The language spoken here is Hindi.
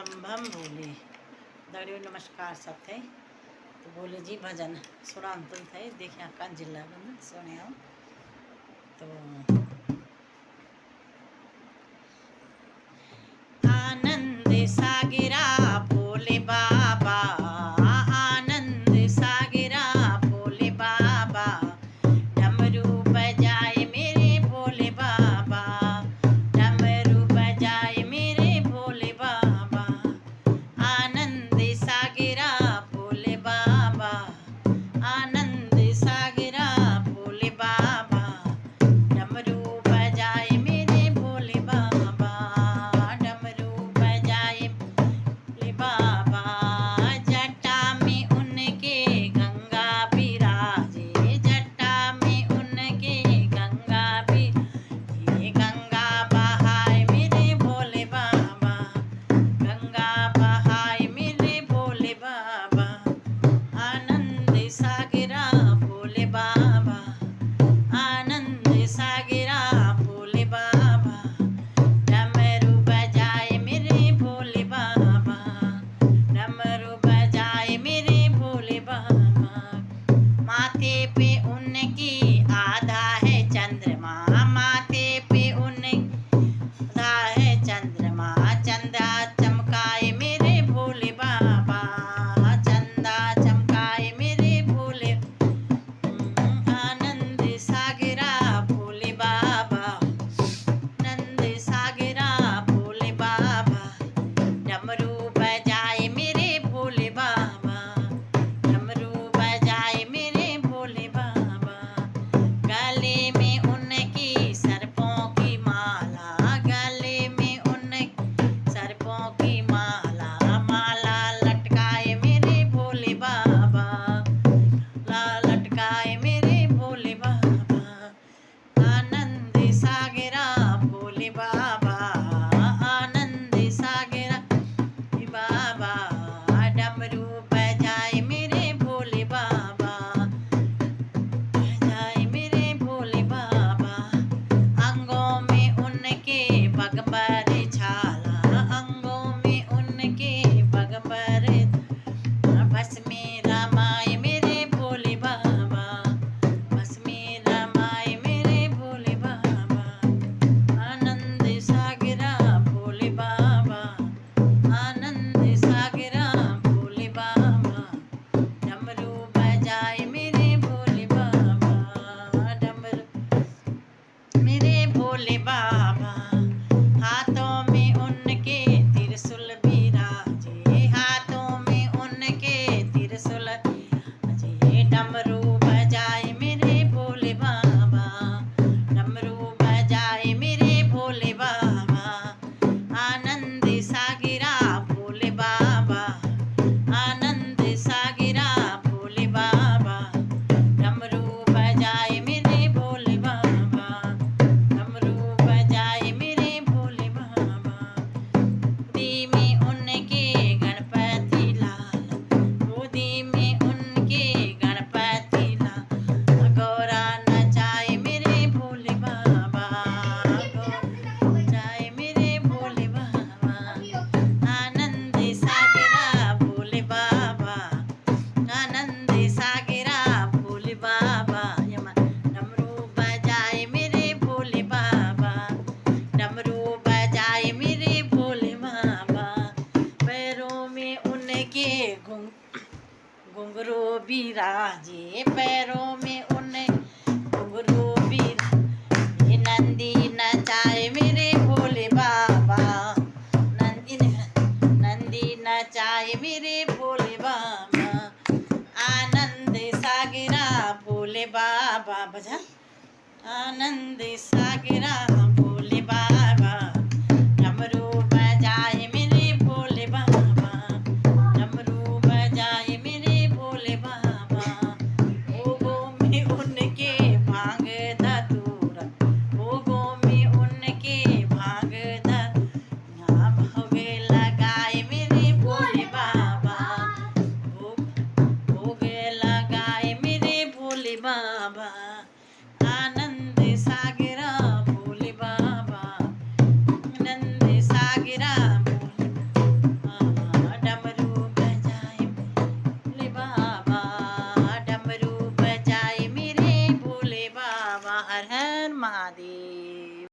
भम भम बोले दड़ियो नमस्कार सब थे तो बोले जी भजन सुनान तुम थे देखिए कान जिला बंद सुने हो तो आनंद सागिरा भोले बाबा आनंद सागिरा भोले बाबा डमरू बजाए मेरे भोले बाबा डमरू बजाए मेरे भोले बाबा आनंद सागिरा भोले बाबा आनंद सागिरा भोले बाबा डमरू बजाए मेरे भोले बाबा डमरू बजाए भोले बाबा जटा में उनके गंगा विराजे जटा में उनके गंगा भी ये गंगा बहाए मेरे भोले बाबा गंगा बहाए मेरे भोले बाबा आनंद सागिरा भोले बाबा आनंद सागिरा भोले बाबा डमरू बजाए मेरे भोले बाबा डमरू बजाए मेरे भोले बाबा माथे पे उनकी आधा है चंद्रमा माथे पे उनका है चंद्रमा चंदा चमकाए मेरे भोले बाबा चंदा चमकाए मेरे भोले आनंद सागिरा भोले बाबा आनंद सागिरा भोले बाबा डमरू बजाए मेरे भोले बाबा डमरू बजाए मेरे भोले बाबा गले में उनकी सर्पों की माला गले में उनकी सर्पों की माला माला लटकाए मेरे भोले बाबा ला लटकाए मेरे भोले बाबा आनंद सागिरा भोले बाबा आनंद सागिरा बाबा डमरू बजाए मेरे भोले बाबा बजाए मेरे भोले बाबा अंगों में उनके बगबर छाला अंगों में उनके बगबर बस में रमाए मेरे भोले बाबा बस में रमाए मेरे भोले बाबा आनंद सागिरा भोले बाबा आनंद सागिरा भोले बाबा डमरू बजाए मेरे भोले बाबा डमरू मेरे भोले बाबा हाथों में उनके त्रिशूल विराजे हाथों में उनके त्रिशूल विराजे डमरू बजाए मेरे भोले बाबा डमरू बजाए मेरे भोले बाबा आनंद सागिरा भोले बाबा आनंद सागिरा भोले बाबा डमरू बजाए मेरे भोले बाबा डमरू बजाए मेरे भोले बाबा गोदी में उनके गणपति लाल गोदी में उनके गणपति लाल गौरा नचाए मेरे भोले बाबा गौरा नचाए मेरे भोले बाबा आनंद सागिरा भोले बाबा आनंद सागिरा भोले बाबा यमा डमरू बजाए मेरे भोले बाबा डमरू बजाए मेरे भोले बाबा पैरों में उनके घुंघरू विराजे पैरों में उन्हें घुंघरू विराजे नंदी नचाए मेरे भोले बाबा नंदी नचाए मेरे भोले बाबा आनंद सागिरा भोले बाबा बजा आनंद सागिरा भोले बाबा डमरू बजाए मेरे भोले बाबा डमरू बजाए मेरे भोले बाबा भोगों में उनके भांग धतूरा भोगों में उनके भांग धतूरा भोग लगाए मेरे भोले बाबा भोग लगाए मेरे भोले बाबा आनंद सागिरा भोले बाबा बाबा हर हर महादेव।